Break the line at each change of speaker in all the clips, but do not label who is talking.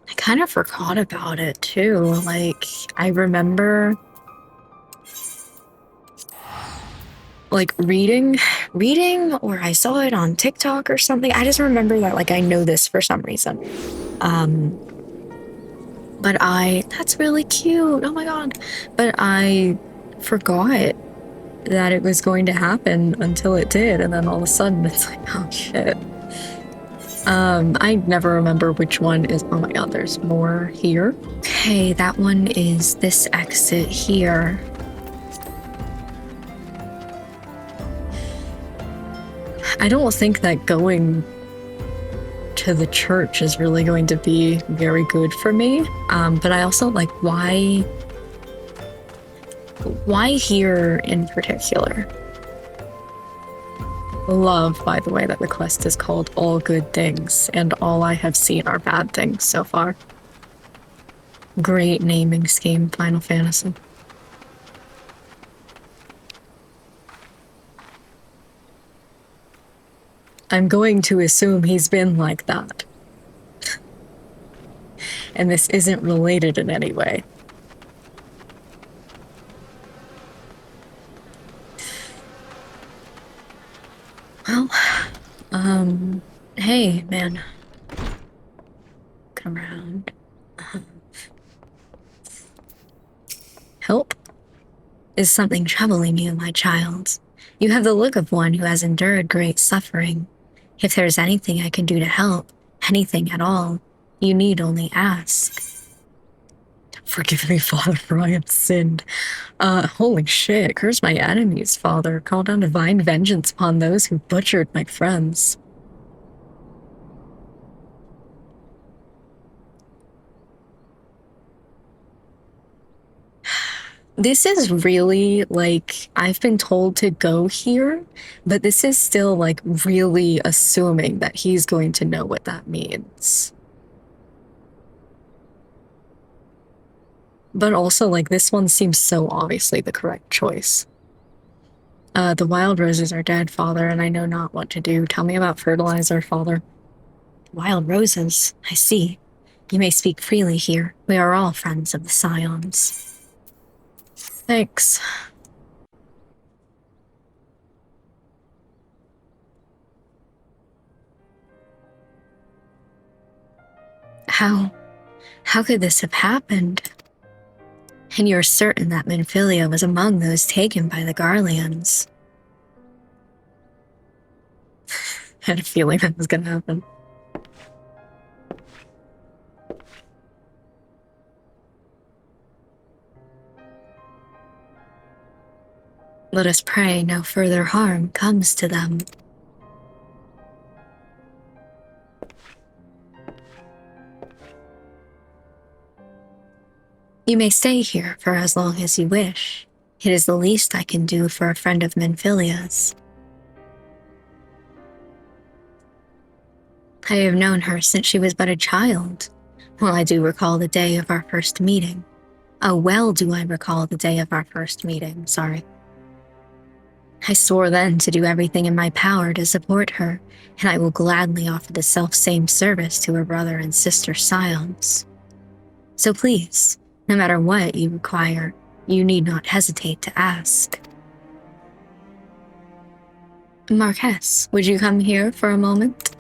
I kind of forgot about it too. Like, I remember like reading, or I saw it on TikTok or something. I just remember that, like, I know this for some reason. But that's really cute. Oh my God. But I forgot that it was going to happen until it did. And then all of a sudden it's like, oh shit. I never remember which one is, oh my God, there's more here. Okay, that one is this exit here. I don't think that going to the church is really going to be very good for me. But I also like, why here in particular? Love, by the way, that the quest is called All Good Things, and all I have seen are bad things so far. Great naming scheme, Final Fantasy. I'm going to assume he's been like that. And this isn't related in any way. Well, hey, man. Come around. Help? Is something troubling you, my child? You have the look of one who has endured great suffering. If there's anything I can do to help, anything at all, you need only ask. Forgive me, Father, for I have sinned. Holy shit, curse my enemies, Father. Call down divine vengeance upon those who butchered my friends. This is really, like, I've been told to go here, but this is still, like, really assuming that he's going to know what that means. But also, like, this one seems so obviously the correct choice. The wild roses are dead, Father, and I know not what to do. Tell me about fertilizer, Father. Wild roses, I see. You may speak freely here. We are all friends of the Scions. Thanks. How could this have happened? And you're certain that Minfilia was among those taken by the Garleans? I had a feeling that was gonna happen. Let us pray no further harm comes to them. You may stay here for as long as you wish. It is the least I can do for a friend of Minfilia's. I have known her since she was but a child. Well, I do recall the day of our first meeting. Oh, well do I recall the day of our first meeting, sorry. I swore then to do everything in my power to support her, and I will gladly offer the self-same service to her brother and sister Scions. So please, no matter what you require, you need not hesitate to ask. Marques, would you come here for a moment?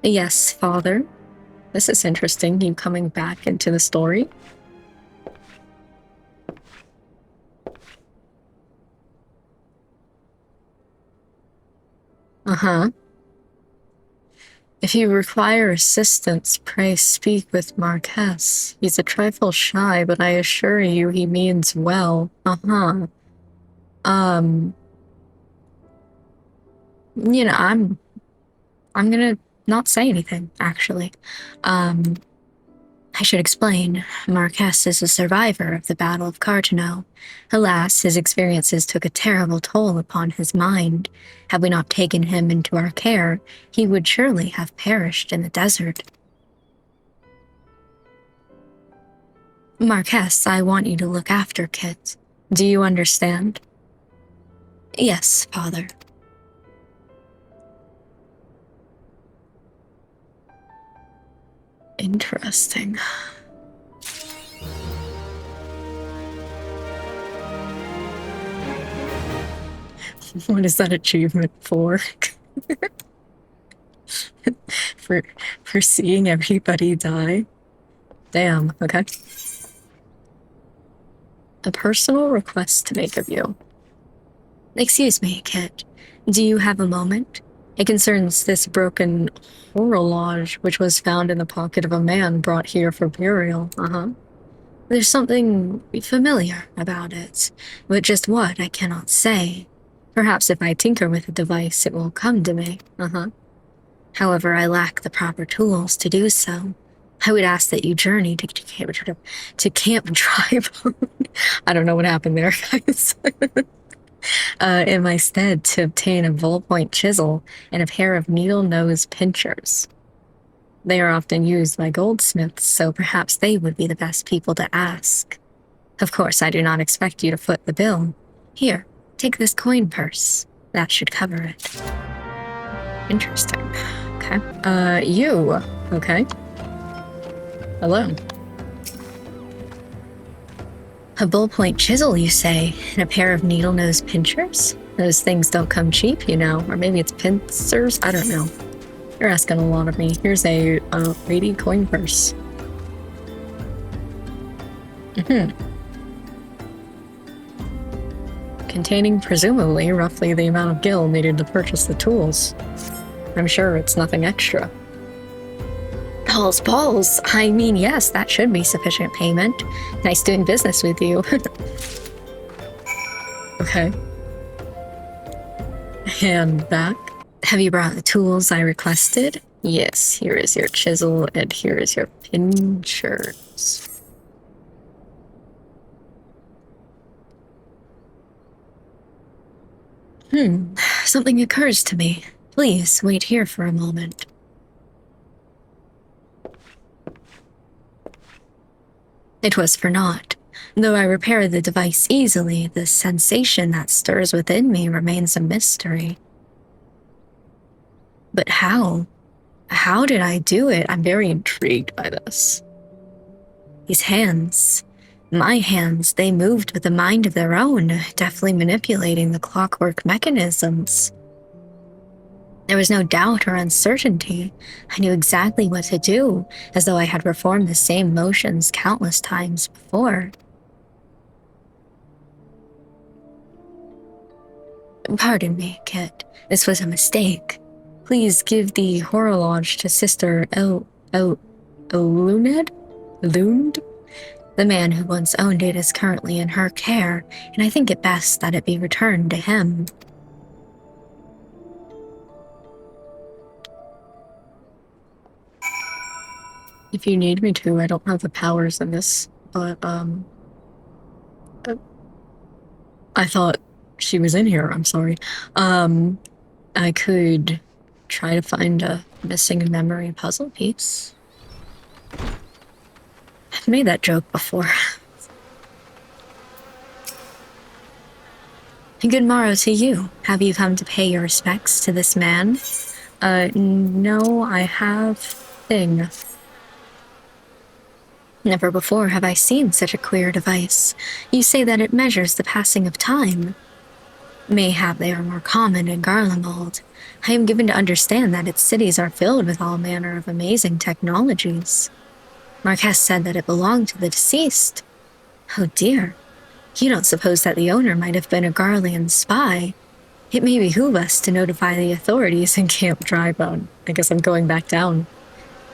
Yes, Father. This is interesting, you coming back into the story. Uh-huh. If you require assistance, pray speak with Marques. He's a trifle shy, but I assure you he means well. Uh-huh. You know, I'm gonna not say anything, actually. I should explain. Marques is a survivor of the Battle of Cartano. Alas, his experiences took a terrible toll upon his mind. Had we not taken him into our care, he would surely have perished in the desert. Marques, I want you to look after Kit. Do you understand? Yes, Father. Interesting. What is that achievement for? for seeing everybody die? Damn, okay. A personal request to make of you. Excuse me, Kit. Do you have a moment? It concerns this broken horologe which was found in the pocket of a man brought here for burial. There's something familiar about it, but just what I cannot say. Perhaps if I tinker with the device, it will come to me. However, I lack the proper tools to do so. I would ask that you journey to Camp Tribune. I don't know what happened there, guys. In my stead to obtain a ballpoint chisel and a pair of needle-nose pincers. They are often used by goldsmiths, so perhaps they would be the best people to ask. Of course, I do not expect you to foot the bill. Here, take this coin purse. That should cover it. Interesting. Okay. You. Okay. Hello. A ballpoint chisel, you say, and a pair of needle-nose pincers? Those things don't come cheap, you know. Or maybe it's pincers? I don't know. You're asking a lot of me. Here's a lady coin purse. Containing presumably roughly the amount of gil needed to purchase the tools. I'm sure it's nothing extra. Balls. I mean, yes, that should be sufficient payment. Nice doing business with you. Okay. Hand back. Have you brought the tools I requested? Yes, here is your chisel and here is your pincers. Something occurs to me. Please, wait here for a moment. It was for naught. Though I repaired the device easily, the sensation that stirs within me remains a mystery. But how? How did I do it? I'm very intrigued by this. These hands, my hands, they moved with a mind of their own, deftly manipulating the clockwork mechanisms. There was no doubt or uncertainty. I knew exactly what to do, as though I had performed the same motions countless times before. Pardon me, Kit. This was a mistake. Please give the horologe to Sister Lund? The man who once owned it is currently in her care, and I think it best that it be returned to him. If you need me to, I don't have the powers in this, but, I thought she was in here, I'm sorry. I could try to find a missing memory puzzle piece. I've made that joke before. Good morrow to you. Have you come to pay your respects to this man? No, I have thing. Never before have I seen such a queer device. You say that it measures the passing of time. Mayhap they are more common in Garlemald. I am given to understand that its cities are filled with all manner of amazing technologies. Marques said that it belonged to the deceased. Oh dear. You don't suppose that the owner might have been a Garlean spy? It may behoove us to notify the authorities in Camp Tribune. I guess I'm going back down.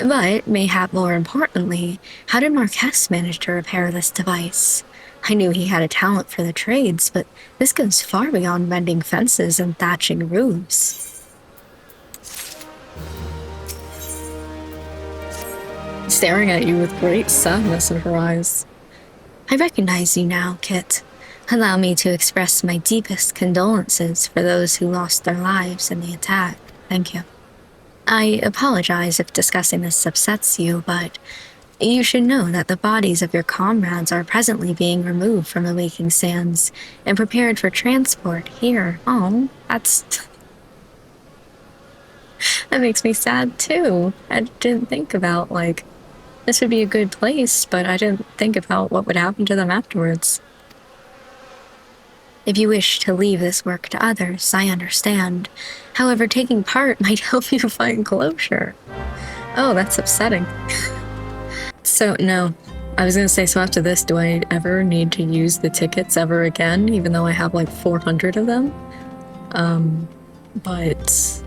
But, mayhap more importantly, how did Marques manage to repair this device? I knew he had a talent for the trades, but this goes far beyond mending fences and thatching roofs. Staring at you with great sadness in her eyes. I recognize you now, Kit. Allow me to express my deepest condolences for those who lost their lives in the attack. Thank you. I apologize if discussing this upsets you, but you should know that the bodies of your comrades are presently being removed from the Waking Sands and prepared for transport here. Oh, that makes me sad too. I didn't think about, This would be a good place, but I didn't think about what would happen to them afterwards. If you wish to leave this work to others, I understand. However, taking part might help you find closure. Oh, that's upsetting. So, no. I was gonna say, so after this, do I ever need to use the tickets ever again, even though I have like 400 of them? But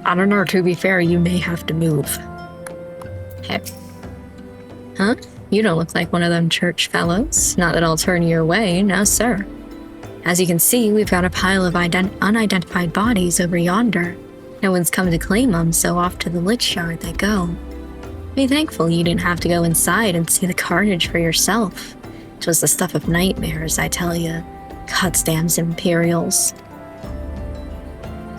I don't know, to be fair, you may have to move. Hey. Huh? You don't look like one of them church fellows. Not that I'll turn your way, no sir. As you can see, we've got a pile of unidentified bodies over yonder. No one's come to claim them, so off to the lich yard they go. Be thankful you didn't have to go inside and see the carnage for yourself. It was the stuff of nightmares, I tell you. Goddamn Imperials.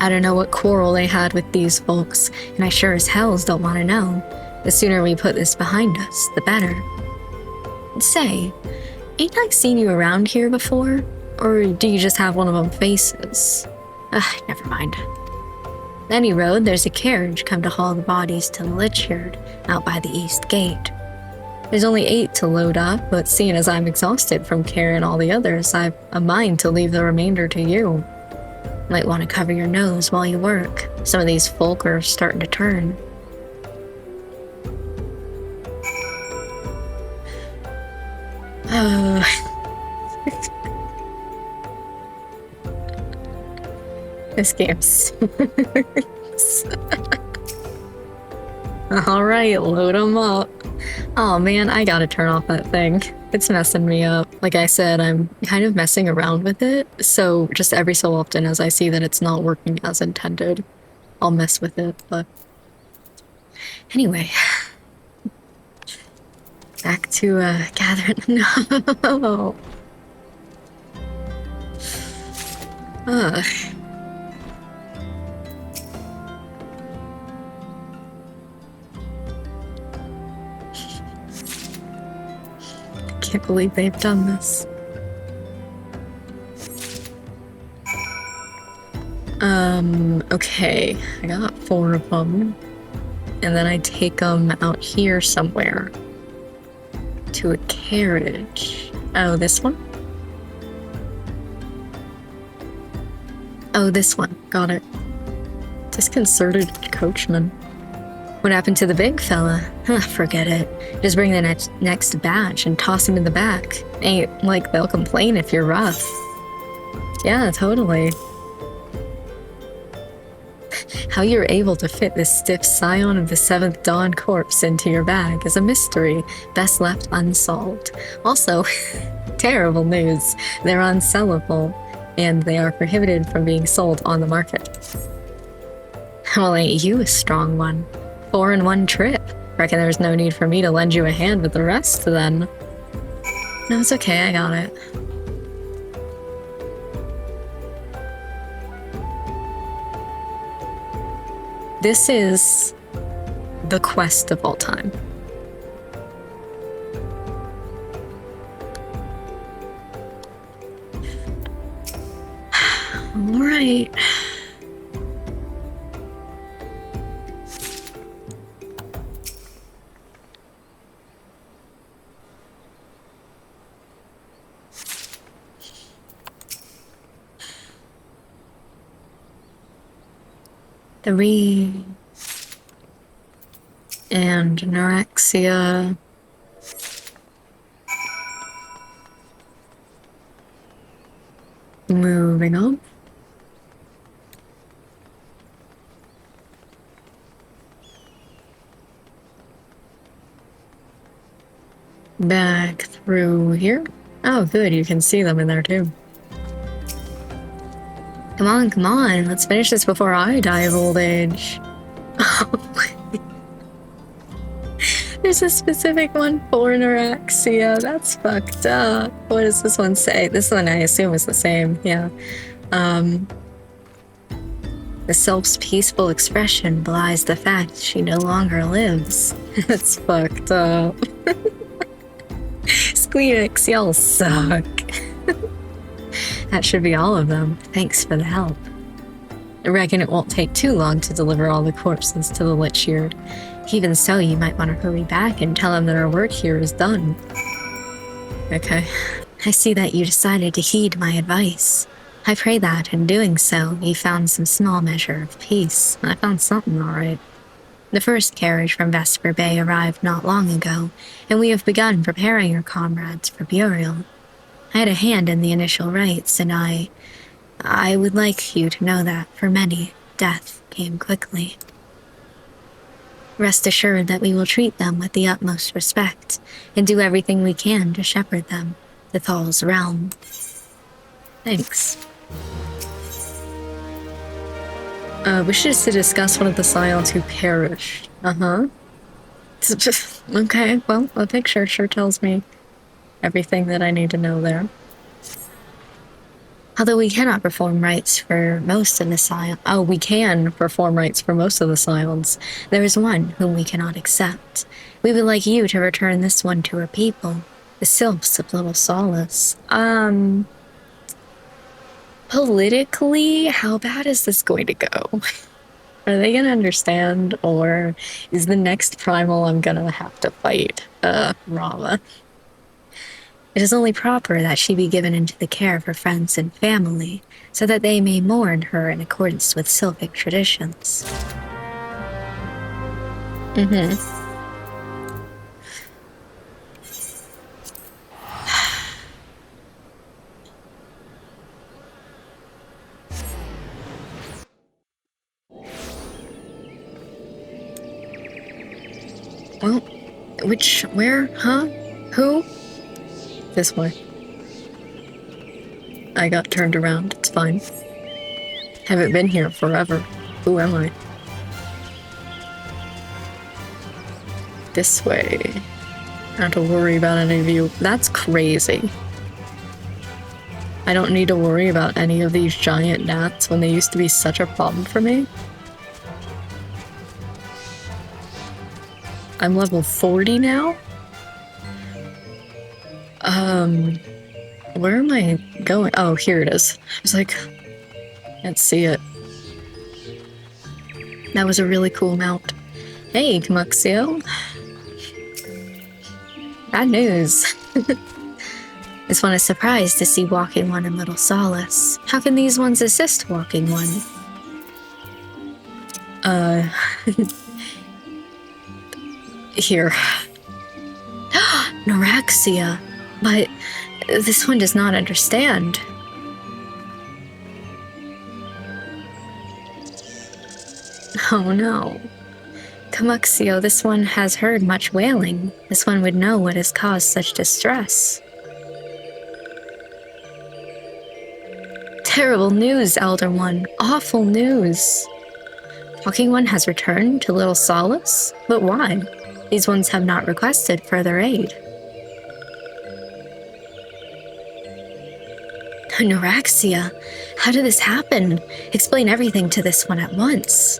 I don't know what quarrel they had with these folks, and I sure as hells don't want to know. The sooner we put this behind us, the better. Say, ain't I seen you around here before? Or do you just have one of them faces? Never mind. Any road, there's a carriage come to haul the bodies to the lich yard out by the east gate. There's only 8 to load up, but seeing as I'm exhausted from carrying all the others, I've a mind to leave the remainder to you. Might want to cover your nose while you work. Some of these folk are starting to turn. This game sucks. Alright, load them up. Oh man, I gotta turn off that thing. It's messing me up. Like I said, I'm kind of messing around with it, so just every so often as I see that it's not working as intended, I'll mess with it, but... Anyway. Back to, gathering... No! Ugh. I can't believe they've done this. Okay. I got 4 of them. And then I take them out here somewhere. To a carriage. Oh, this one? Oh, this one. Got it. Disconcerted coachman. What happened to the big fella? Forget it. Just bring the next batch and toss him in the back. Ain't like they'll complain if you're rough. Yeah, totally. How you're able to fit this stiff scion of the 7th Dawn corpse into your bag is a mystery, best left unsolved. Also, terrible news. They're unsellable, and they are prohibited from being sold on the market. Well, ain't you a strong one? 4 in 1 trip. Reckon there's no need for me to lend you a hand with the rest, then. No, it's okay, I got it. This is the quest of all time. All right. Three and anorexia. Moving on. Back through here. Oh, good, you can see them in there too. Come on, let's finish this before I die of old age. There's a specific one for anorexia. That's fucked up. What does this one say? This one I assume is the same, yeah. The self's peaceful expression belies the fact she no longer lives. That's fucked up. Squeenix, y'all suck. That should be all of them. Thanks for the help. I reckon it won't take too long to deliver all the corpses to the lich yard. Even so, you might want to hurry back and tell him that our work here is done. Okay. I see that you decided to heed my advice. I pray that, in doing so, you found some small measure of peace. I found something, all right. The first carriage from Vesper Bay arrived not long ago, and we have begun preparing your comrades for burial. I had a hand in the initial rites, and I would like you to know that, for many, death came quickly. Rest assured that we will treat them with the utmost respect, and do everything we can to shepherd them to Thal's realm. Thanks. Wishes to discuss one of the scions who perished. Okay, well, the picture sure tells me everything that I need to know there. Although we cannot perform rites for most of the scions. Oh, we can perform rites for most of the scions. There is one whom we cannot accept. We would like you to return this one to her people, the Sylphs of Little Solace. Politically, how bad is this going to go? Are they gonna understand, or is the next primal I'm gonna have to fight, Rava? It is only proper that she be given into the care of her friends and family, so that they may mourn her in accordance with Sylphic traditions. Well, where, huh? Who? This way. I got turned around, it's fine. Haven't been here forever. Who am I? This way. I don't have to worry about any of you. That's crazy. I don't need to worry about any of these giant gnats when they used to be such a problem for me. I'm level 40 now? Where am I going? Oh, here it is. I was like, can't see it. That was a really cool mount. Hey, Camuxio. Bad news. This one is surprised to see Walking One in Little Solace. How can these ones assist Walking One? Here. Neuraxia. But this one does not understand. Oh no. Camuxio, this one has heard much wailing. This one would know what has caused such distress. Terrible news, Elder One. Awful news. Walking One has returned to Little Solace? But why? These ones have not requested further aid. Neuraxia, how did this happen? Explain everything to this one at once.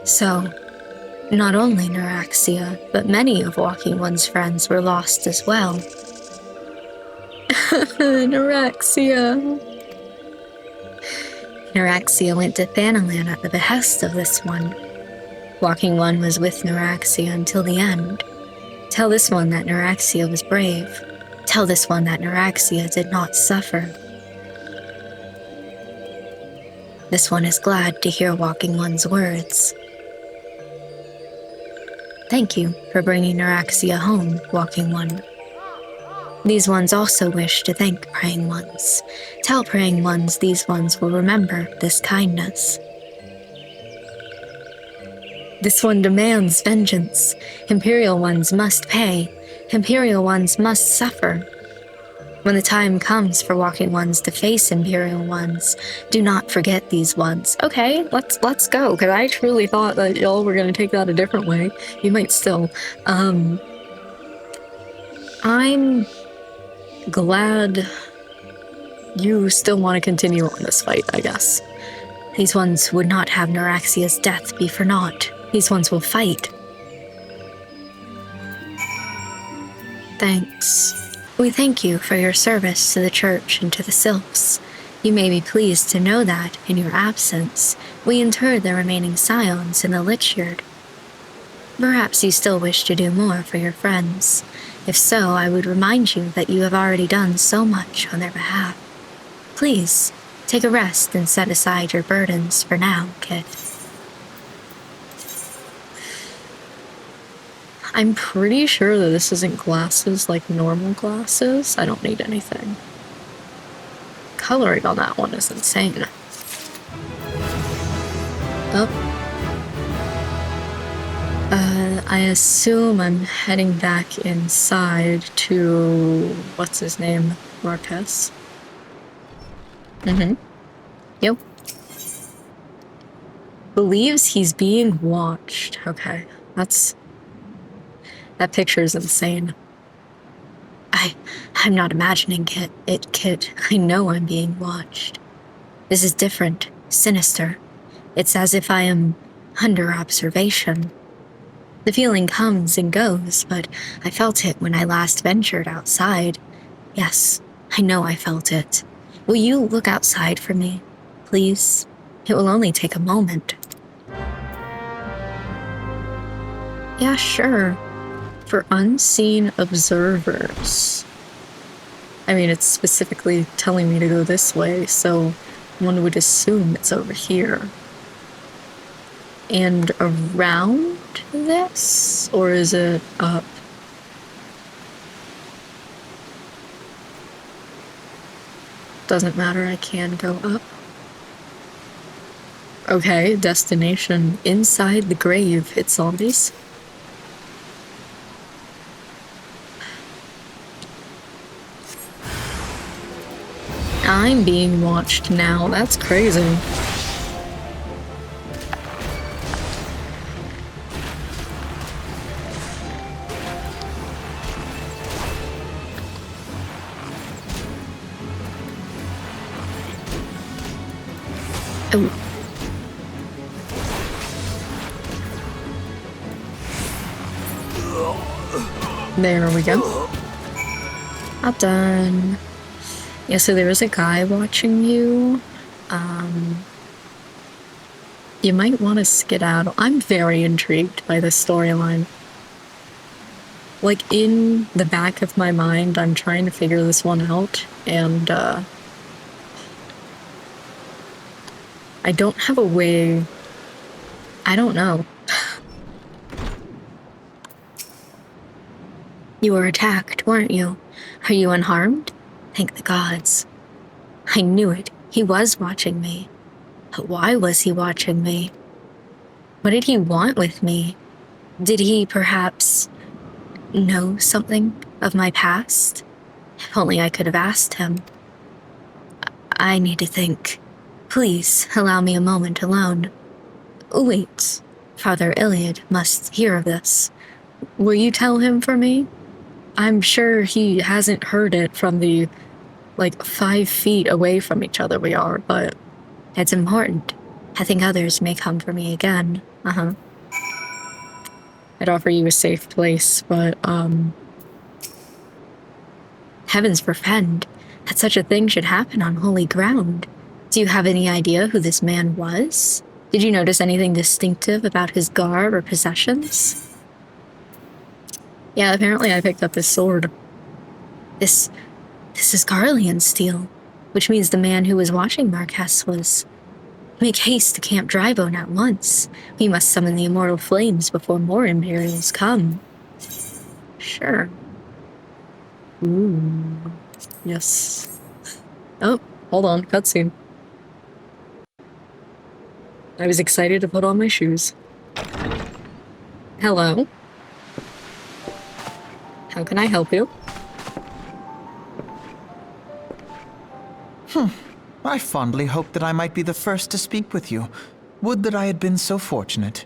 So, not only Neuraxia, but many of Walking One's friends were lost as well. Neuraxia. Neuraxia went to Thanalan at the behest of this one. Walking One was with Neuraxia until the end. Tell this one that Neuraxia was brave. Tell this one that Neuraxia did not suffer. This one is glad to hear Walking One's words. Thank you for bringing Neuraxia home, Walking One. These ones also wish to thank Praying Ones. Tell Praying Ones these ones will remember this kindness. This one demands vengeance. Imperial Ones must pay. Imperial Ones must suffer. When the time comes for Walking Ones to face Imperial Ones, do not forget these ones. Okay, let's go, because I truly thought that y'all were going to take that a different way. You might still. I'm glad you still want to continue on this fight, I guess. These ones would not have Neuraxia's death be for naught. These ones will fight. Thanks. We thank you for your service to the church and to the Sylphs. You may be pleased to know that, in your absence, we interred the remaining scions in the Lich-yard. Perhaps you still wish to do more for your friends. If so, I would remind you that you have already done so much on their behalf. Please, take a rest and set aside your burdens for now, kid. I'm pretty sure that this isn't glasses like normal glasses. I don't need anything. Coloring on that one is insane. Oh. I assume I'm heading back inside to... what's his name? Marques? Yep. Believes he's being watched. Okay, that picture is insane. I'm not imagining it, kid. I know I'm being watched. This is different, sinister. It's as if I am under observation. The feeling comes and goes, but I felt it when I last ventured outside. Yes, I know I felt it. Will you look outside for me, please? It will only take a moment. Yeah, sure. For unseen observers. I mean, it's specifically telling me to go this way, so one would assume it's over here. And around this? Or is it up? Doesn't matter, I can go up. Okay, destination inside the grave. It's zombies. I'm being watched now. That's crazy. Oh. There we go. Not done. Yeah, so there is a guy watching you. You might want to skedaddle. I'm very intrigued by this storyline. Like, in the back of my mind, I'm trying to figure this one out, and, I don't have a way... I don't know. You were attacked, weren't you? Are you unharmed? Thank the gods. I knew it. He was watching me. But why was he watching me? What did he want with me? Did he perhaps know something of my past? If only I could have asked him. I need to think. Please allow me a moment alone. Wait. Father Iliad must hear of this. Will you tell him for me? I'm sure he hasn't heard it from the, 5 feet away from each other we are, but it's important. I think others may come for me again. I'd offer you a safe place, but, heavens forfend that such a thing should happen on holy ground. Do you have any idea who this man was? Did you notice anything distinctive about his garb or possessions? Yeah, apparently I picked up his sword. This is Garlean steel, which means the man who was watching Marques was... Make haste to Camp Drybone at once. We must summon the immortal flames before more Imperials come. Sure. Ooh. Yes. Oh, hold on, cutscene. I was excited to put on my shoes. Hello. How can I help you?
I fondly hoped that I might be the first to speak with you. Would that I had been so fortunate.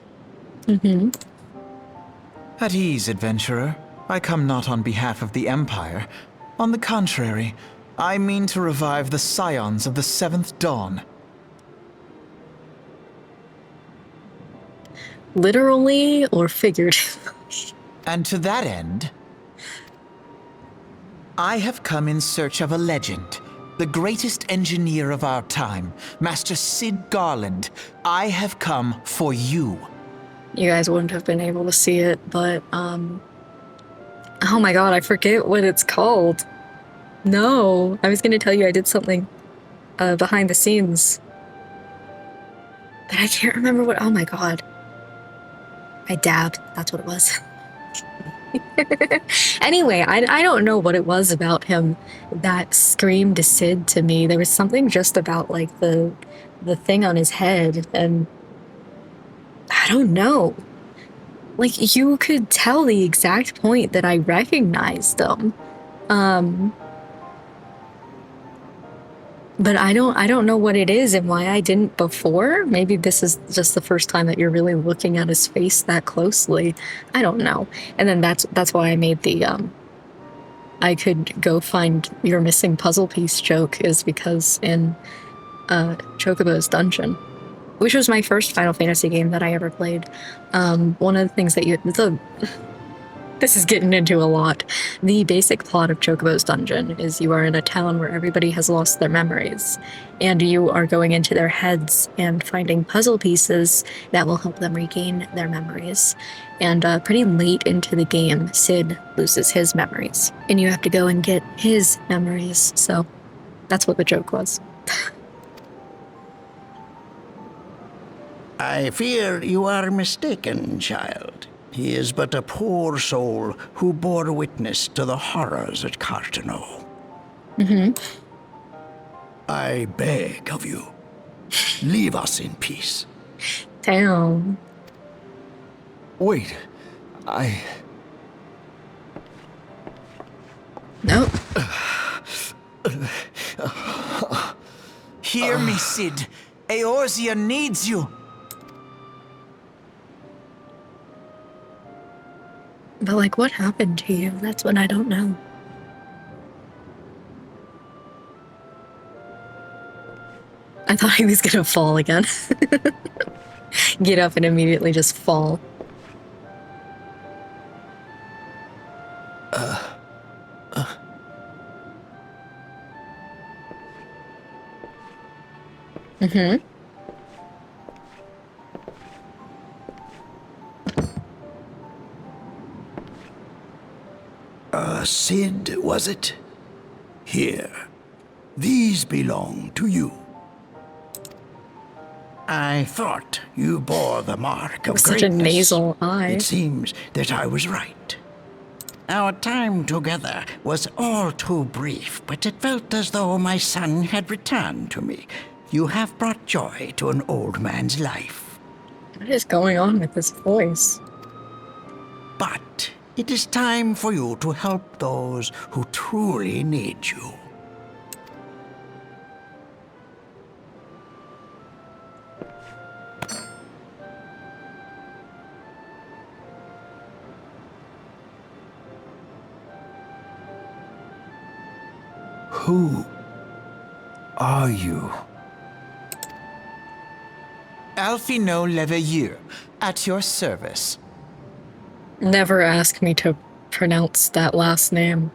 At ease, adventurer. I come not on behalf of the Empire. On the contrary, I mean to revive the scions of the 7th Dawn.
Literally or figuratively?
And to that end, I have come in search of a legend, the greatest engineer of our time, Master Sid Garland, I have come for you.
You guys wouldn't have been able to see it, but, oh my god, I forget what it's called. No, I was gonna tell you I did something, behind the scenes. But I can't remember what, oh my god. I dabbed, that's what it was. Anyway, I don't know what it was about him that screamed Sid to me. There was something just about, like, the thing on his head, and I don't know. Like, you could tell the exact point that I recognized him. But I don't know what it is and why I didn't before. Maybe this is just the first time that you're really looking at his face that closely. I don't know. And then that's why I made the I could go find your missing puzzle piece joke, is because in Chocobo's Dungeon, which was my first Final Fantasy game that I ever played, one of the things that this is getting into a lot. The basic plot of Chocobo's Dungeon is you are in a town where everybody has lost their memories, and you are going into their heads and finding puzzle pieces that will help them regain their memories. And pretty late into the game, Sid loses his memories, and you have to go and get his memories. So that's what the joke was.
I fear you are mistaken, child. He is but a poor soul who bore witness to the horrors at Cartano. I beg of you, leave us in peace.
Damn.
Wait,
Nope.
Hear me, Sid. Eorzea needs you.
But, like, what happened to you? That's what I don't know. I thought he was gonna fall again. Get up and immediately just fall.
Sid, was it? Here. These belong to you. I thought you bore the mark of
Such a
greatness.
nasal eye.
It seems that I was right. Our time together was all too brief, but it felt as though my son had returned to me. You have brought joy to an old man's life.
What is going on with this voice?
But it is time for you to help those who truly need you.
Who are you?
Alphino Leveilleur, at your service.
Never ask me to pronounce that last name.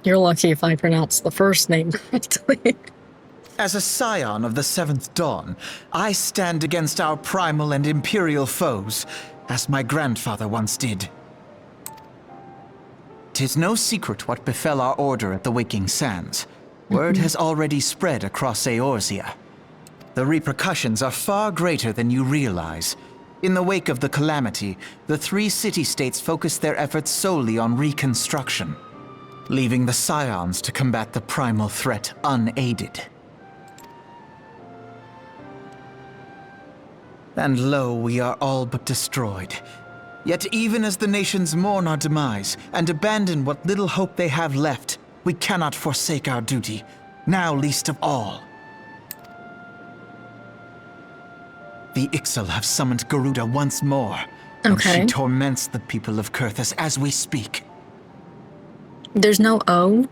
You're lucky if I pronounce the first name correctly.
As a scion of the Seventh Dawn, I stand against our primal and imperial foes, as my grandfather once did. 'Tis no secret what befell our order at the Waking Sands. Word has already spread across Eorzea. The repercussions are far greater than you realize. In the wake of the calamity, the three city-states focused their efforts solely on reconstruction, leaving the scions to combat the primal threat unaided. And lo, we are all but destroyed. Yet even as the nations mourn our demise and abandon what little hope they have left, we cannot forsake our duty, now least of all. The Ixal have summoned Garuda once more, and
Okay.
she torments the people of Kurthus as we speak.
There's no O.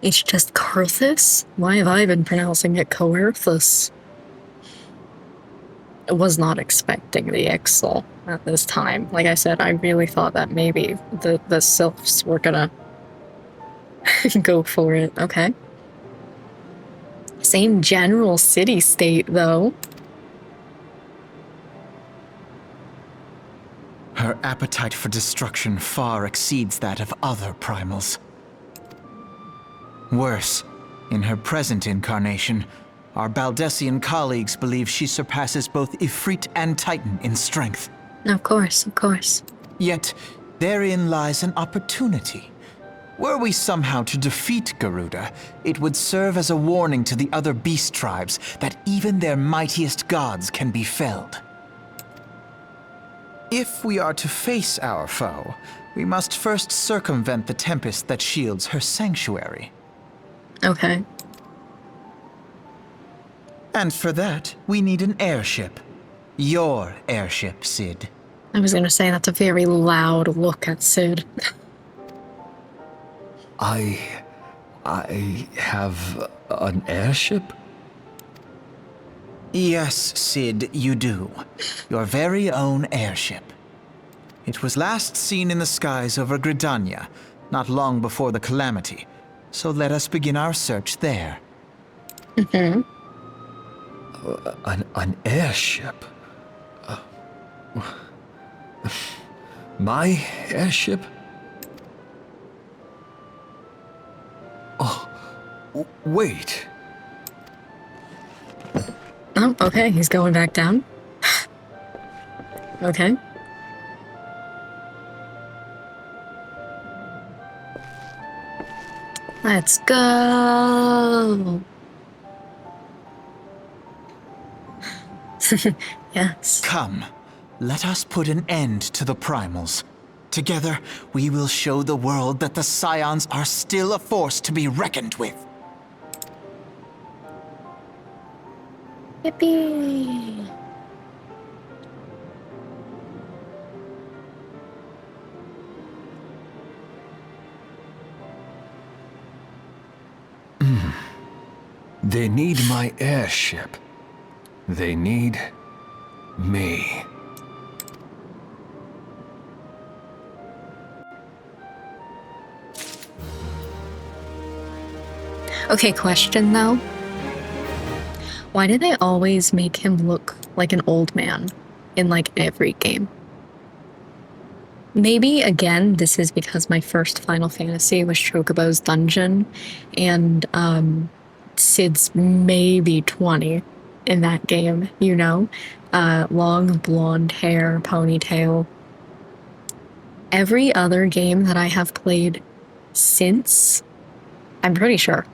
It's just Kurthus? Why have I been pronouncing it Coerthus? I was not expecting the Ixal at this time. Like I said, I really thought that maybe the Sylphs were gonna go for it. Okay. Same general city-state, though.
Her appetite for destruction far exceeds that of other primals. Worse, in her present incarnation, our Baldessian colleagues believe she surpasses both Ifrit and Titan in strength.
Of course, of course.
Yet, therein lies an opportunity. Were we somehow to defeat Garuda, it would serve as a warning to the other beast tribes that even their mightiest gods can be felled. If we are to face our foe, we must first circumvent the tempest that shields her sanctuary.
Okay.
And for that, we need an airship. Your airship, Sid.
I was gonna say that's a very loud look at Sid.
I have an airship?
Yes, Sid, you do. Your very own airship. It was last seen in the skies over Gridania, not long before the calamity. So let us begin our search there.
Mm-hmm.
An airship? My airship? Oh, wait.
Oh, okay, he's going back down. Okay. Let's go. Yes.
Come, let us put an end to the primals. Together, we will show the world that the Scions are still a force to be reckoned with.
Yippee.
They need my airship. They need me.
Okay, question though. Why do they always make him look like an old man in like every game? Maybe, again, this is because my first Final Fantasy was Chocobo's Dungeon, and Sid's maybe 20 in that game, you know? Long blonde hair, ponytail. Every other game that I have played since, I'm pretty sure.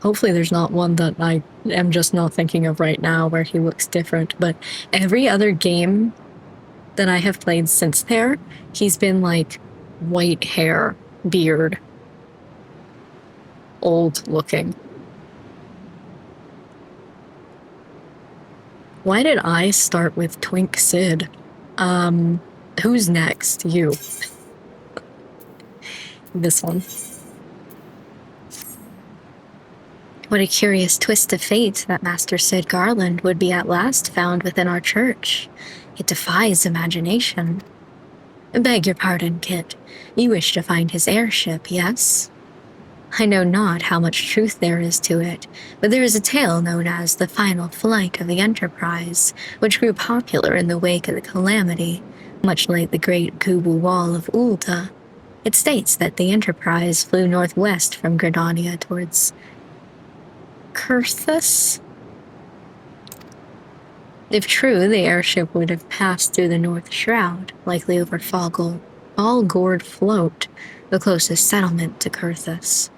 Hopefully there's not one that I am just not thinking of right now where he looks different, but every other game that I have played since there, he's been like white hair, beard, old looking. Why did I start with Twink Sid? Who's next? You. This one. What a curious twist of fate that Master Sid Garland would be at last found within our church. It defies imagination. Beg your pardon, Kit. You wish to find his airship, yes? I know not how much truth there is to it, but there is a tale known as the final flight of the Enterprise, which grew popular in the wake of the calamity, much like the Great Kubu Wall of Ulta. It states that the Enterprise flew northwest from Gridania towards Kurthus? If true, the airship would have passed through the North Shroud, likely over Falgord Float, the closest settlement to Kurthus.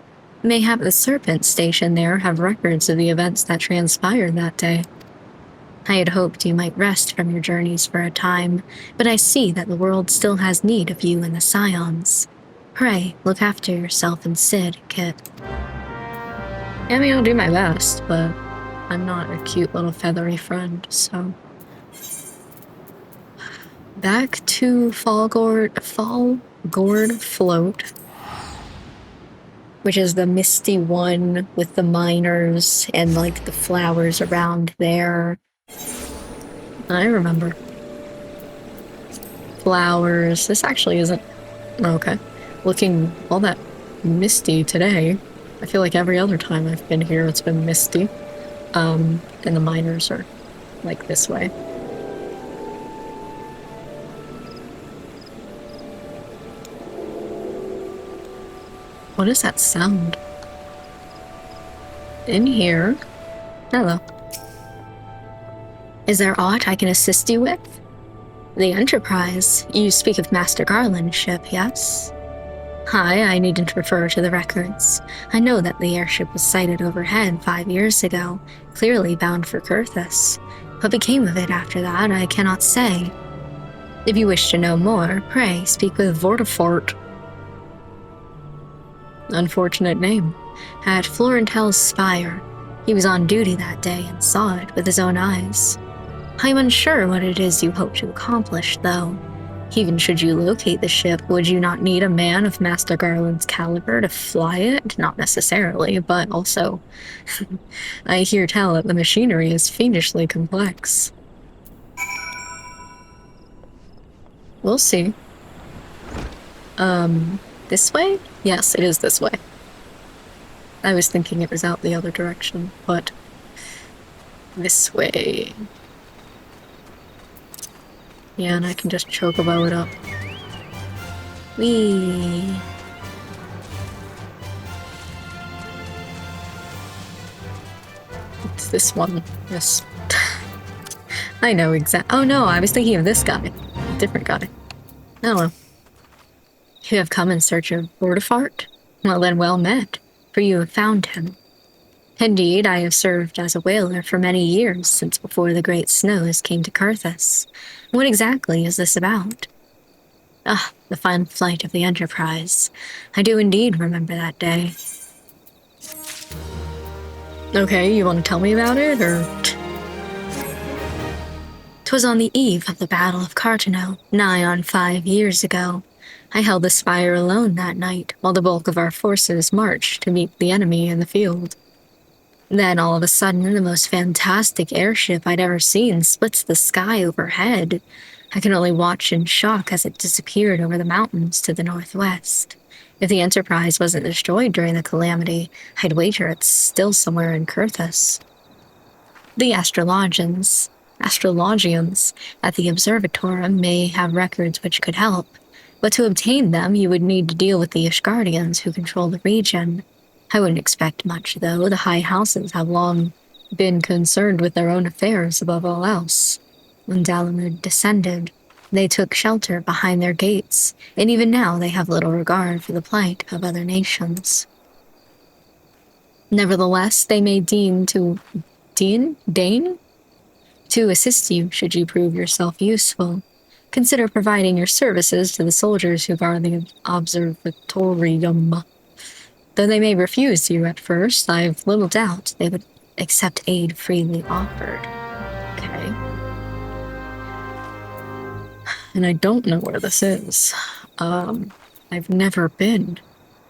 Mayhap the Serpent Station there have records of the events that transpired that day. I had hoped you might rest from your journeys for a time, but I see that the world still has need of you and the Scions. Pray, look after yourself and Sid, Kit. I mean, I'll do my best, but I'm not a cute little feathery friend, so. Back to Falgord Float, which is the misty one with the miners and like the flowers around there. I remember. Flowers. This actually isn't okay. Looking all that misty today. I feel like every other time I've been here, it's been misty. And the miners are, like, this way. What is that sound? In here. Hello. Is there aught I can assist you with? The Enterprise. You speak of Master Garland's ship, yes? Hi, I needn't refer to the records. I know that the airship was sighted overhead 5 years ago, clearly bound for Kurthus. What became of it after that, I cannot say. If you wish to know more, pray speak with Vortifort. Unfortunate name. At Florentel's Spire. He was on duty that day and saw it with his own eyes. I am unsure what it is you hope to accomplish, though. Even should you locate the ship, would you not need a man of Master Garland's caliber to fly it? Not necessarily, but also, I hear tell that the machinery is fiendishly complex. We'll see. This way? Yes, it is this way. I was thinking it was out the other direction, but this way. Yeah, and I can just chocobo it up. Whee! It's this one. Yes. I know oh no, I was thinking of this guy. Different guy. Oh well. You have come in search of Vortifart? Well then, well met, for you have found him. Indeed, I have served as a whaler for many years since before the great snows came to Kurthus. What exactly is this about? Ah, the final flight of the Enterprise. I do indeed remember that day. Okay, you want to tell me about it, or...? 'Twas on the eve of the Battle of Cartano, nigh on 5 years ago. I held the spire alone that night, while the bulk of our forces marched to meet the enemy in the field. Then, all of a sudden, the most fantastic airship I'd ever seen splits the sky overhead. I can only watch in shock as it disappeared over the mountains to the northwest. If the Enterprise wasn't destroyed during the calamity, I'd wager it's still somewhere in Kurthus. The astrologians at the observatorium may have records which could help, but to obtain them you would need to deal with the Ishgardians who control the region. I wouldn't expect much, though. The high houses have long been concerned with their own affairs above all else. When Dalamud descended, they took shelter behind their gates, and even now they have little regard for the plight of other nations. Nevertheless, they may deign to assist you should you prove yourself useful. Consider providing your services to the soldiers who guard the observatorium. Though they may refuse you at first, I've little doubt they would accept aid freely offered. Okay. And I don't know where this is. I've never been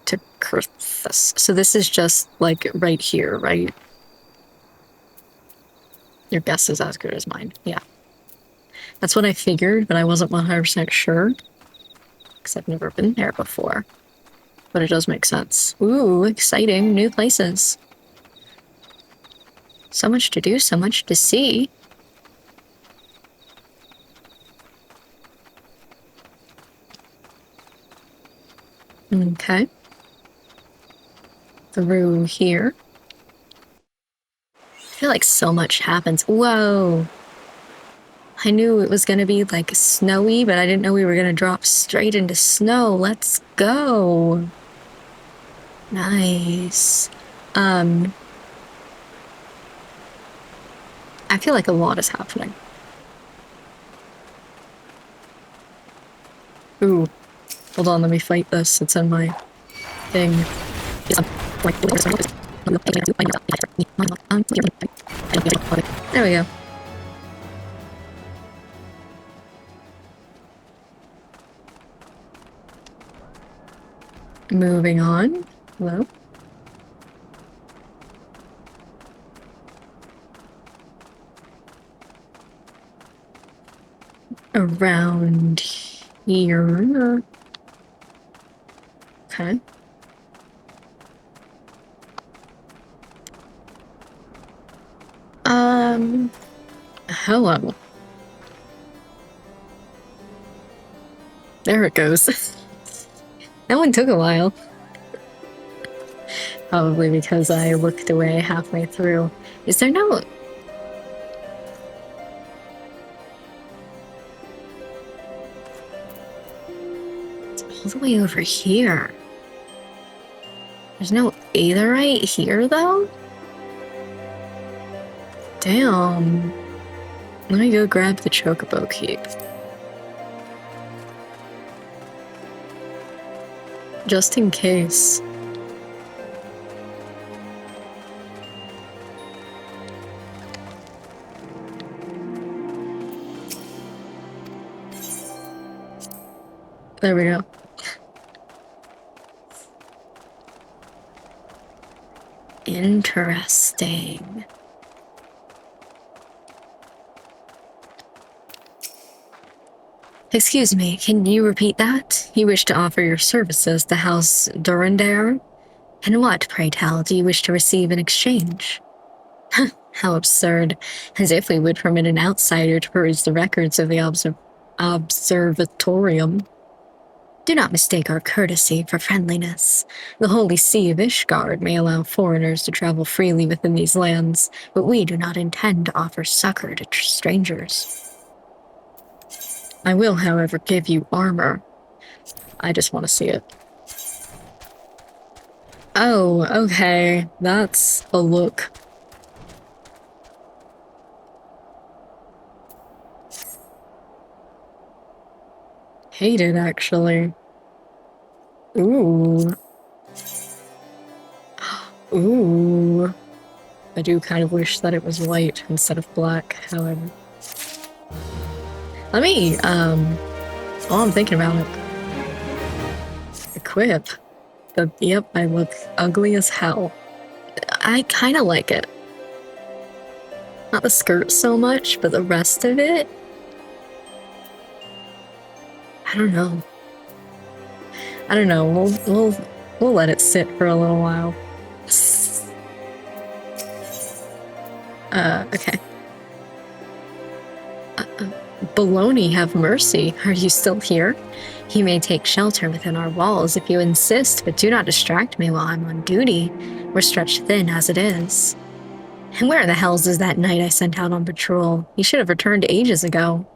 to Kurthus. So this is just, like, right here, right? Your guess is as good as mine. Yeah. That's what I figured, but I wasn't 100% sure. Because I've never been there before. But it does make sense. Ooh, exciting. New places. So much to do, so much to see. Okay. Through here. I feel like so much happens. Whoa! I knew it was gonna be, like, snowy, but I didn't know we were gonna drop straight into snow. Let's go! Nice. I feel like a lot is happening. Ooh. Hold on, let me fight this. It's in my thing. There we go. Moving on. Hello? Around here. Okay. Hello. There it goes. That one took a while. Probably because I looked away halfway through. Is there no... It's all the way over here. There's no aetherite here, though? Damn. Let me go grab the chocobo key. Just in case. There we go. Interesting. Excuse me, can you repeat that? You wish to offer your services to House Durandare? And what, pray tell, do you wish to receive in exchange? How absurd. As if we would permit an outsider to peruse the records of the observatorium. Do not mistake our courtesy for friendliness. The holy see of Ishgard may allow foreigners to travel freely within these lands, but we do not intend to offer succor to strangers. I will, however, give you armor. I just want to see it. Oh, okay. That's a look. Hate it, actually. Ooh. Ooh. I do kind of wish that it was white instead of black, however. Let me, while I'm thinking about it. Equip. Yep, I look ugly as hell. I kind of like it. Not the skirt so much, but the rest of it? I don't know. I don't know. We'll let it sit for a little while. Okay. Baloney, have mercy. Are you still here? You may take shelter within our walls if you insist, but do not distract me while I'm on duty. We're stretched thin as it is. And where the hells is that knight I sent out on patrol? He should have returned ages ago.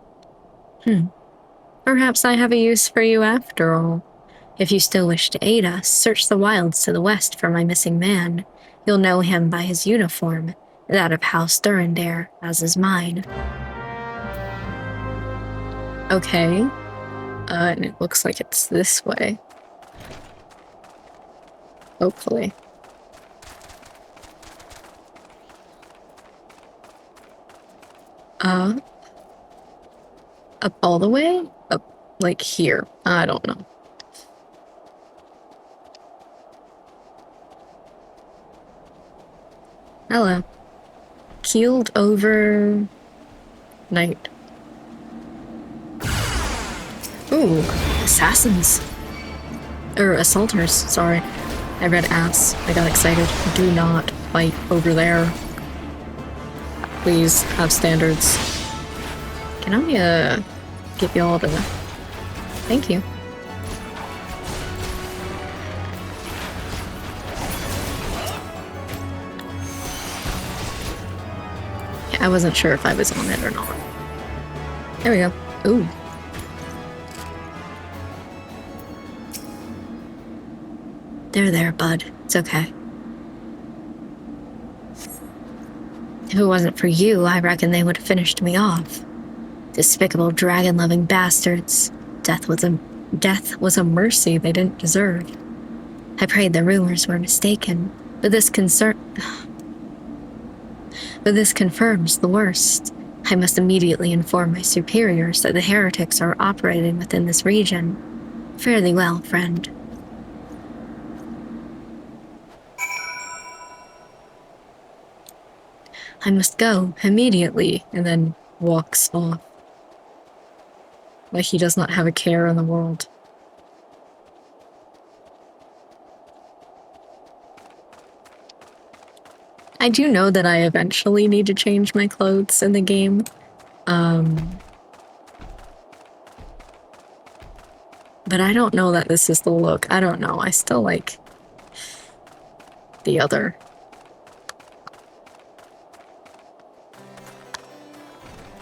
Perhaps I have a use for you after all. If you still wish to aid us, search the wilds to the west for my missing man. You'll know him by his uniform, that of House Durandare, as is mine. Okay. And it looks like it's this way. Hopefully. Up all the way? Up, like here. I don't know. Hello. Keeled over... Knight. Ooh, assassins. Or assaulters, sorry. I read ass. I got excited. Do not fight over there. Please have standards. Can I, get y'all to... Thank you. Yeah, I wasn't sure if I was on it or not. There we go. Ooh. There, bud. It's okay. If it wasn't for you, I reckon they would have finished me off. Despicable dragon-loving bastards. Death was a mercy they didn't deserve. I prayed the rumors were mistaken, but this confirms the worst. I must immediately inform my superiors that the heretics are operating within this region. Fare thee well, friend. I must go immediately, and then walks off. Like he does not have a care in the world. I do know that I eventually need to change my clothes in the game. But I don't know that this is the look. I don't know. I still like the other.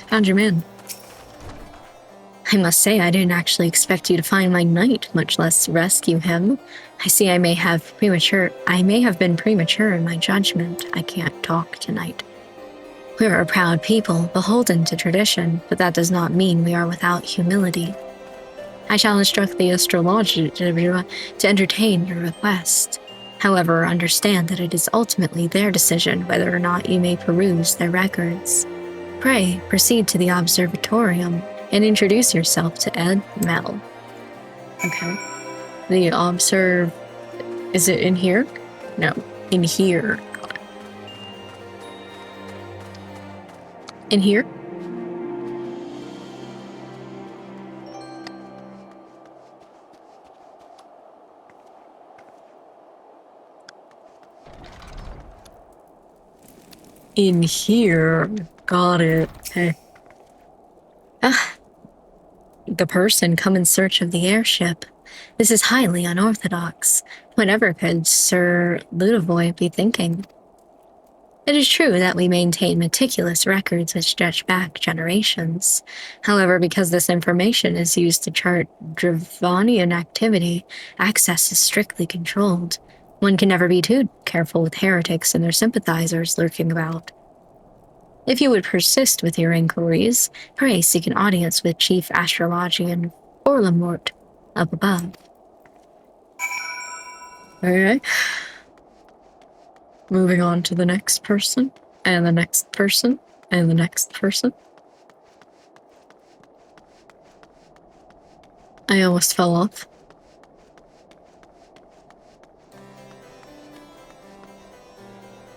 Found your man. I must say, I didn't actually expect you to find my knight, much less rescue him. I see I may have been premature in my judgment. I can't talk tonight. We are a proud people, beholden to tradition, but that does not mean we are without humility. I shall instruct the astrologer to entertain your request. However, understand that it is ultimately their decision whether or not you may peruse their records. Pray, proceed to the observatorium and introduce yourself to Ed Mel. Okay. Is it in here? No, in here. Got it. In here? In here. Got it. Okay. The person come in search of the airship. This is highly unorthodox. Whatever could Sir Ludovoy be thinking? It is true that we maintain meticulous records which stretch back generations. However, because this information is used to chart Dravanian activity, access is strictly controlled. One can never be too careful with heretics and their sympathizers lurking about. If you would persist with your inquiries, pray seek an audience with Chief Astrologian Orlamort up above. Okay. Moving on to the next person, and the next person, and the next person. I almost fell off.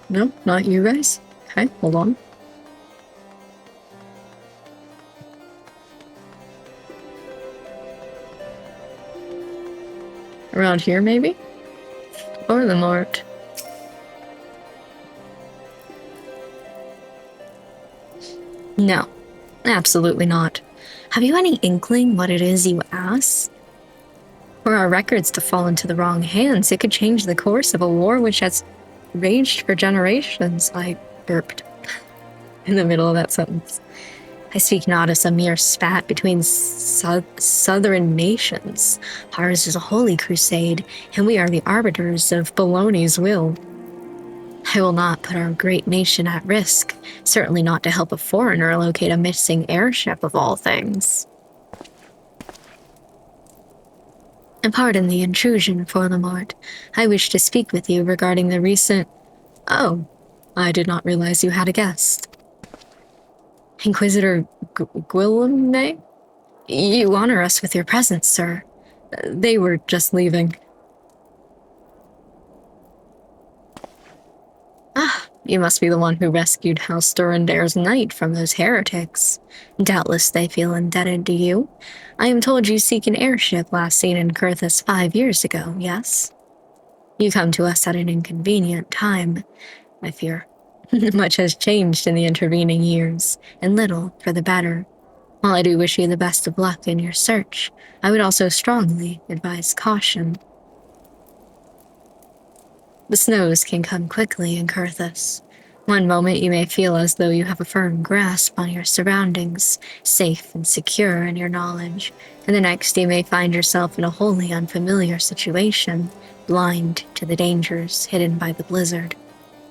No, not you guys. Okay, hold on. Around here, maybe? Or the Mort. No, absolutely not. Have you any inkling what it is you ask? For our records to fall into the wrong hands, it could change the course of a war which has raged for generations. I burped in the middle of that sentence. I speak not as a mere spat between southern nations. Ours is a holy crusade, and we are the arbiters of Bologna's will. I will not put our great nation at risk, certainly not to help a foreigner locate a missing airship of all things. And pardon the intrusion, Forlamort. I wish to speak with you regarding the recent... Oh, I did not realize you had a guest. Inquisitor Guillaume? You honor us with your presence, sir. They were just leaving. Ah, you must be the one who rescued House Durandare's knight from those heretics. Doubtless they feel indebted to you. I am told you seek an airship last seen in Kurthus 5 years ago, yes? You come to us at an inconvenient time, I fear. Much has changed in the intervening years, and little for the better. While I do wish you the best of luck in your search, I would also strongly advise caution. The snows can come quickly in Kurthus. One moment you may feel as though you have a firm grasp on your surroundings, safe and secure in your knowledge, and the next you may find yourself in a wholly unfamiliar situation, blind to the dangers hidden by the blizzard.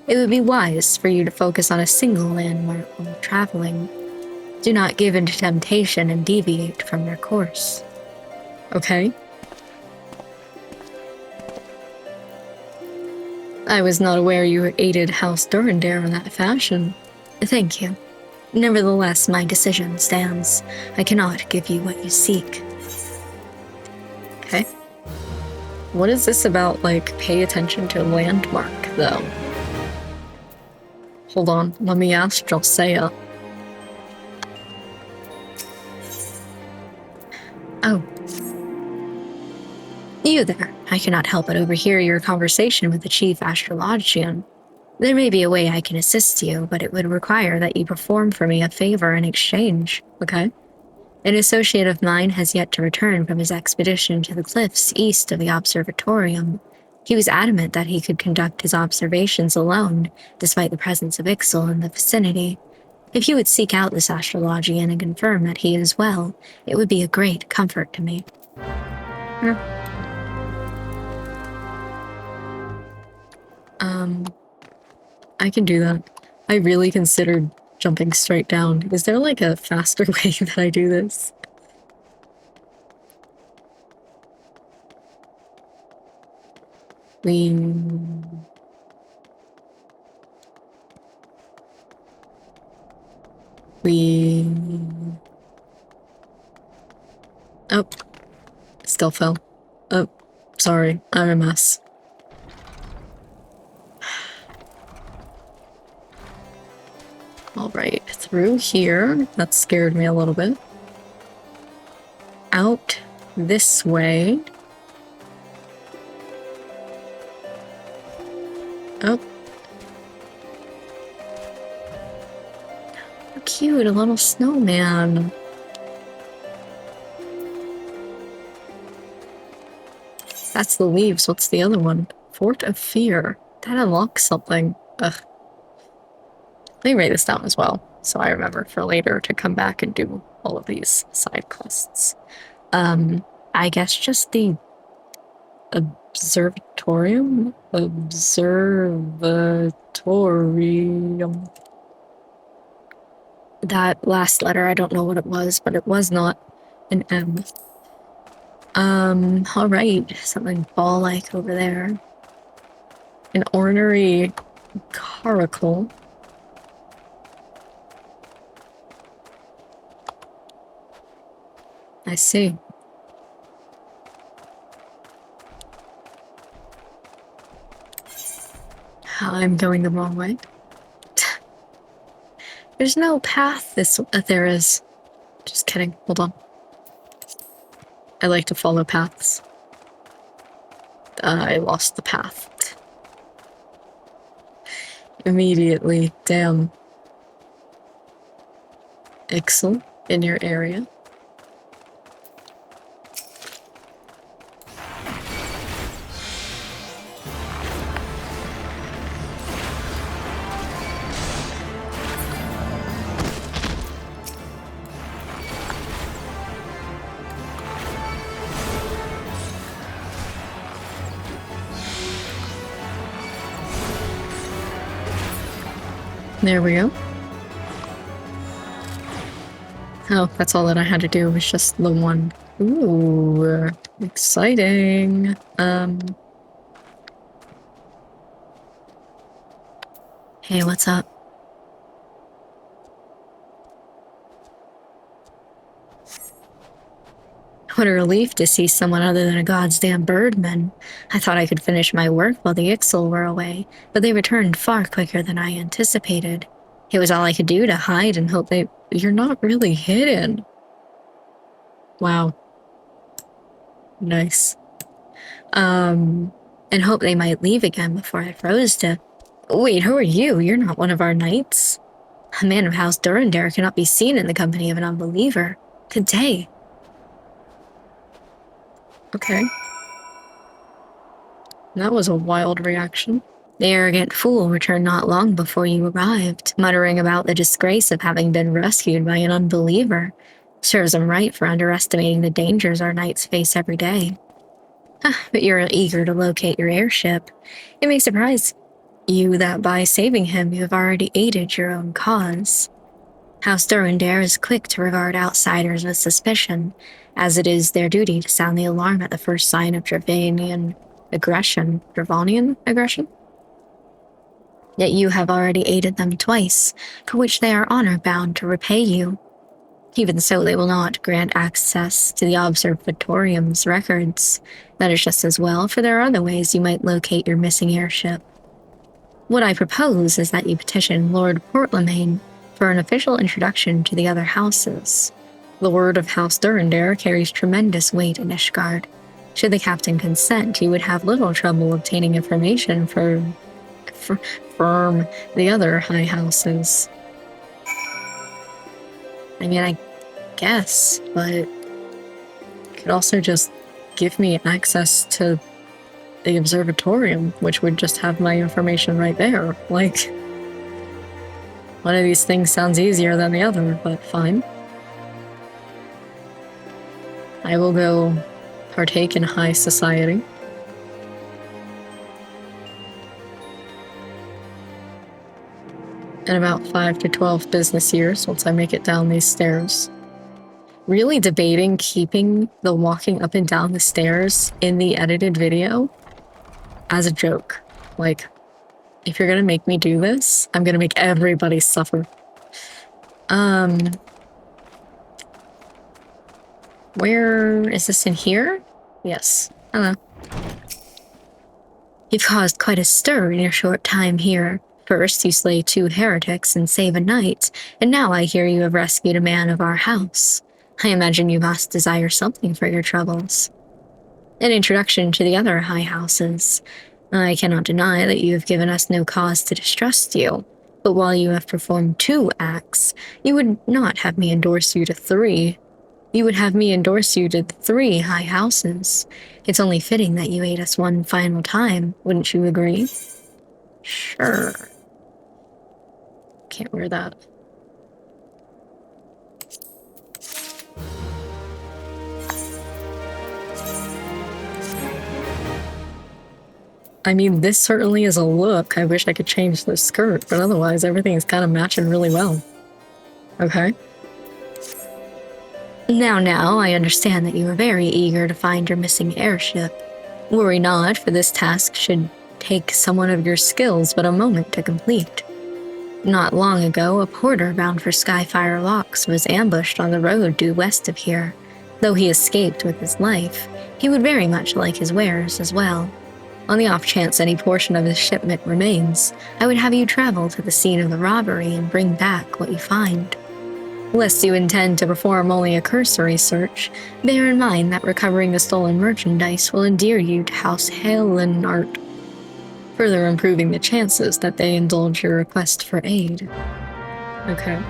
It would be wise for you to focus on a single landmark while traveling. Do not give in to temptation and deviate from your course. Okay? I was not aware you aided House Durandare in that fashion. Thank you. Nevertheless, my decision stands. I cannot give you what you seek. Okay. What is this about, like, pay attention to a landmark, though? Hold on, let me astral say it. Oh. You there. I cannot help but overhear your conversation with the Chief Astrologian. There may be a way I can assist you, but it would require that you perform for me a favor in exchange, okay? An associate of mine has yet to return from his expedition to the cliffs east of the observatorium. He was adamant that he could conduct his observations alone, despite the presence of Ixal in the vicinity. If you would seek out this astrologian and confirm that he is well, it would be a great comfort to me. I can do that. I really considered jumping straight down. Is there like a faster way that I do this? Oh, still fell. Oh, sorry, I'm a mess. Alright, through here. That scared me a little bit. Out this way. Oh. How cute, a little snowman. That's the leaves. What's the other one? Fort of Fear. That unlocks something. Ugh. Let me write this down as well, so I remember for later to come back and do all of these side quests. I guess just the observatorium? Observatorium. That last letter, I don't know what it was, but it was not an M. Alright, something ball-like over there. An ornery coracle. I see. I'm going the wrong way. There's no path there is. Just kidding. Hold on. I like to follow paths. I lost the path. Immediately. Damn. Ixal, in your area. There we go. Oh, that's all that I had to do was just the one. Ooh, exciting. Hey, what's up? What a relief to see someone other than a goddamn birdman. I thought I could finish my work while the Ixal were away, but they returned far quicker than I anticipated. It was all I could do to hide and hope they— You're not really hidden. Wow. Nice. And hope they might leave again before I froze to— Wait, who are you? You're not one of our knights. A man of House Durandare cannot be seen in the company of an unbeliever. Today. Okay. That was a wild reaction. The arrogant fool returned not long before you arrived, muttering about the disgrace of having been rescued by an unbeliever. Serves him right for underestimating the dangers our knights face every day. But you're eager to locate your airship. It may surprise you that by saving him you have already aided your own cause. House Durandare is quick to regard outsiders with suspicion, as it is their duty to sound the alarm at the first sign of Dravanian aggression. Dravanian aggression? Yet you have already aided them twice, for which they are honor-bound to repay you. Even so, they will not grant access to the observatorium's records. That is just as well, for there are other ways you might locate your missing airship. What I propose is that you petition Lord Portlemaine for an official introduction to the other houses. The word of House Durandare carries tremendous weight in Ishgard. Should the captain consent, he would have little trouble obtaining information confirm the other high houses. I mean, I guess, but it could also just give me access to the observatorium, which would just have my information right there. Like, one of these things sounds easier than the other, but fine. I will go partake in high society. In about 5 to 12 business years, once I make it down these stairs. Really debating keeping the walking up and down the stairs in the edited video as a joke. Like, if you're gonna make me do this, I'm gonna make everybody suffer. Where is this in here? Yes. Hello. You've caused quite a stir in your short time here. First, you slay 2 heretics and save a knight, and now I hear you have rescued a man of our house. I imagine you must desire something for your troubles. An introduction to the other high houses. I cannot deny that you have given us no cause to distrust you, but while you have performed 2 acts, you would not have me endorse you to 3. You would have me endorse you to 3 high houses. It's only fitting that you aid us one final time, wouldn't you agree? Sure. Can't wear that. I mean, this certainly is a look. I wish I could change the skirt, but otherwise everything is kind of matching really well. Okay. Now, I understand that you are very eager to find your missing airship. Worry not, for this task should take someone of your skills but a moment to complete. Not long ago, a porter bound for Skyfire Locks was ambushed on the road due west of here. Though he escaped with his life, he would very much like his wares as well. On the off chance any portion of his shipment remains, I would have you travel to the scene of the robbery and bring back what you find. Lest you intend to perform only a cursory search, bear in mind that recovering the stolen merchandise will endear you to House Hale-Art, further improving the chances that they indulge your request for aid. Okay.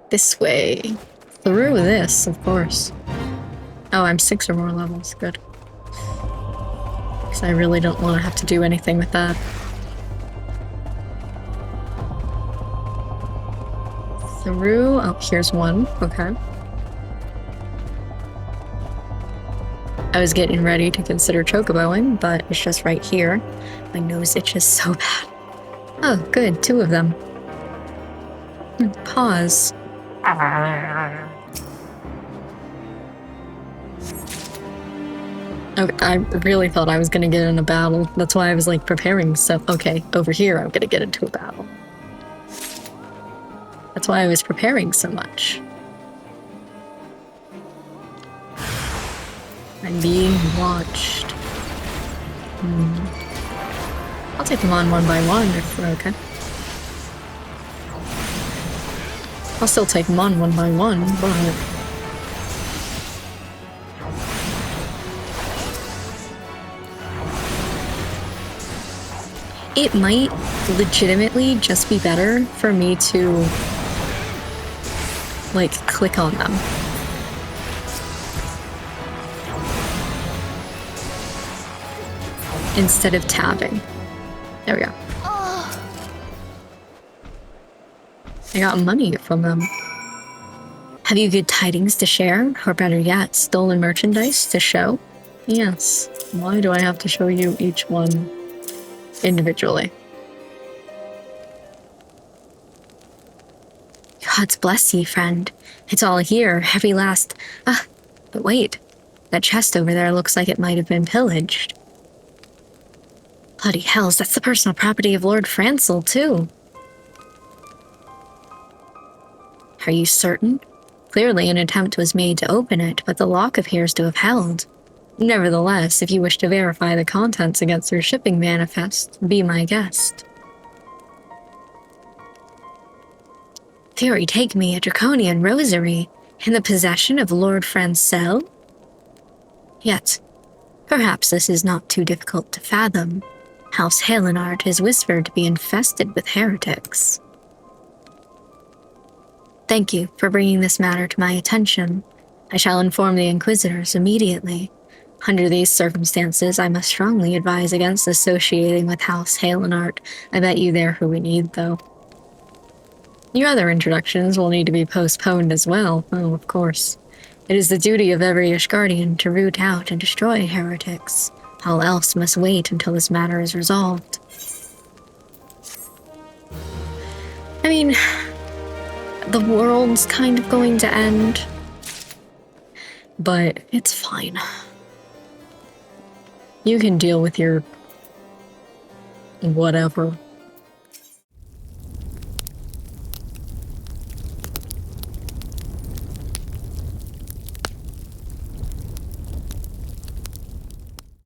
This way. Through this, of course. Oh, I'm 6 or more levels. Good. Because I really don't want to have to do anything with that. Through. Oh, here's one. Okay. I was getting ready to consider chocoboing, but it's just right here. My nose itches so bad. Oh, good. 2 of them. Pause. Okay, I really thought I was gonna get in a battle. That's why I was like preparing stuff. Okay, over here I'm gonna get into a battle. That's why I was preparing so much. I'm being watched. I'll take them on one by one if we're okay. I'll still take them on one by one, but... it might legitimately just be better for me to, like, click on them. Instead of tabbing. There we go. I got money from them. Have you good tidings to share? Or better yet, stolen merchandise to show? Yes. Why do I have to show you each one individually? Gods bless you, friend. It's all here, every last... but wait. That chest over there looks like it might have been pillaged. Bloody hells, that's the personal property of Lord Francel, too. Are you certain? Clearly an attempt was made to open it, but the lock appears to have held. Nevertheless, if you wish to verify the contents against your shipping manifest, be my guest. Fury take me, a draconian rosary, in the possession of Lord Francel? Yet, Perhaps this is not too difficult to fathom. House Halenard is whispered to be infested with heretics. Thank you for bringing this matter to my attention. I shall inform the Inquisitors immediately. Under these circumstances, I must strongly advise against associating with House Halenard. I bet you they're who we need, though. Your other introductions will need to be postponed as well. Oh, of course. It is the duty of every Ishgardian to root out and destroy heretics. All else must wait until this matter is resolved. I mean, the world's kind of going to end, but it's fine. You can deal with your whatever.